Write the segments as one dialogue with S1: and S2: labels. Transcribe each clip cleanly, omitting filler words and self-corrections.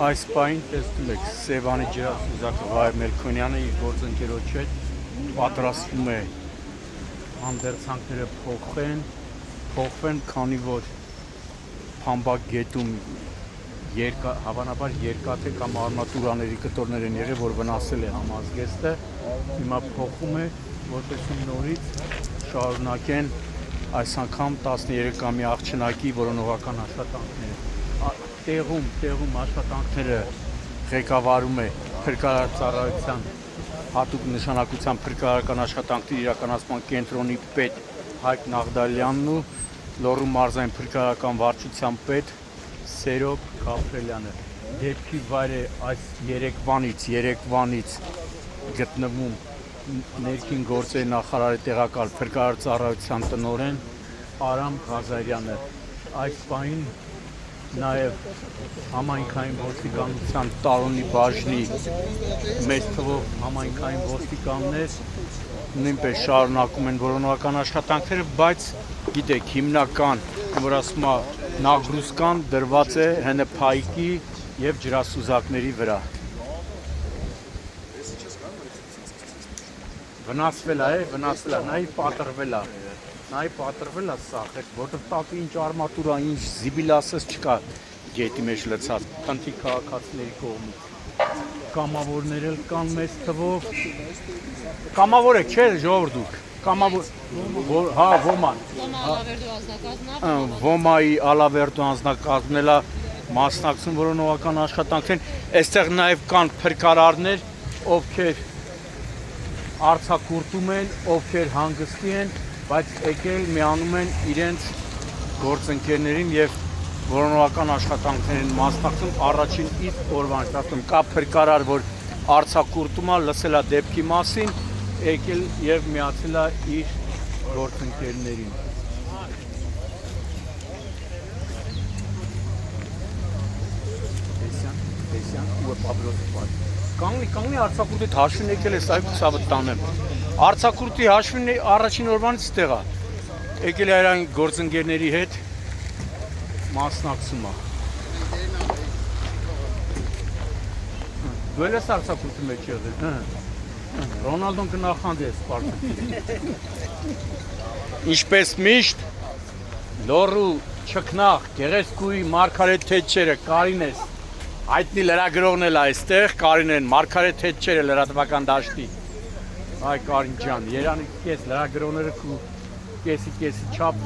S1: Այս պահին տեսնում եք Սևանի ջրասուզակը Վահե Մելքոնյանը իր գործընկերոջ հետ պատրաստվում է հանդերձանքները փոխվեն, քանի որ Փամբակ գետում հավանաբար երկաթե կամ արմատուրաների կտորներ են եղել, որ վնասել է համազգեստը, հիմա փոխում է, որպեսզի նորից շարունակեն այս անգամ 13-ամյա աղջնակի որոնողական աշխատանքները։ Տեղում աշխատանքները ղեկավարում է փրկարարծառայության հատուկ նշանակության փրկարարական աշխատանքների իրականացման կենտրոնի պետ Հայկ Նաղդալյանն ու Լոռու մարզային փրկարարական վարչության պետ Սերոբ Գաբրելյանը։ Դեպքի վայր է այս Երևանից գտնվում ներքին գործերի նախարարի տեղակալ փրկարարծառայության տնօրեն Արամ Ղազարյանը։ Այս պահին նաև համայնքային ոստիկանության Տարոնի բաժնի մեծ թվով համայնքային ոստիկաններ նույնպես շարունակում են որոնողական աշխատանքները, բայց գիտեք, հիմնական, որ ասում է, նագրուսկան դրված է ՀՆՓ-ի եւ ջրասուզակների վրա։ Վնասվել է, նայ պատրվել է սա, որտեղ տակը ինչ արմատուրա, ինչ զիբիլասես չկա գետի մեջ լցած, փնթի քաղաքացիների կողմից։ Կամավորներ էլ կան մեծ թվով։ Կամավոր եք, չէ՞, ժողովուրդ դուք։ Ոմայի Ալավերդու անձնակազմն էլ մասնակցում որոնողական աշխատանքին։ Այստեղ նաև կան փրկարարներ, ովքեր արձակուրդում են, ովքեր հանգստի են, բայց եկել միանում են իրենց գործընկերներին եւ որոնողական աշխատանքներին մասնակցում առաջին իսկ օրվան շտատում կա փրկարար, որ արձակուրդում է, լսել է դեպքի մասին, եկել եւ միացել է իր գործընկերներին։ Կանգնի արձակուրդի հաշվին եկել ես այ ցավը տանեմ։ Արձակուրդի հաշվին առաջին օրվանից ստեղա։ Եկել է այրան գործընկերների հետ մասնակցում է։ Դու ես արձակուրդի մեջ եղել, Ռոնալդոն կնախանդի է սպարտակին։ Ինչպես միշտ Լոռու չքնաղ գեղեցկուհի Մարգարետ Թետչերը Կարինես հայտնի լրագրողն էլ այստեղ, Կարինեն Մարգարետ Թետչերը լրատվական դաշտի։ Այ Կարին ջան, Երանի կես լրագրողները կեսի չափ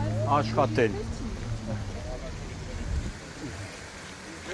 S1: աշխատեն։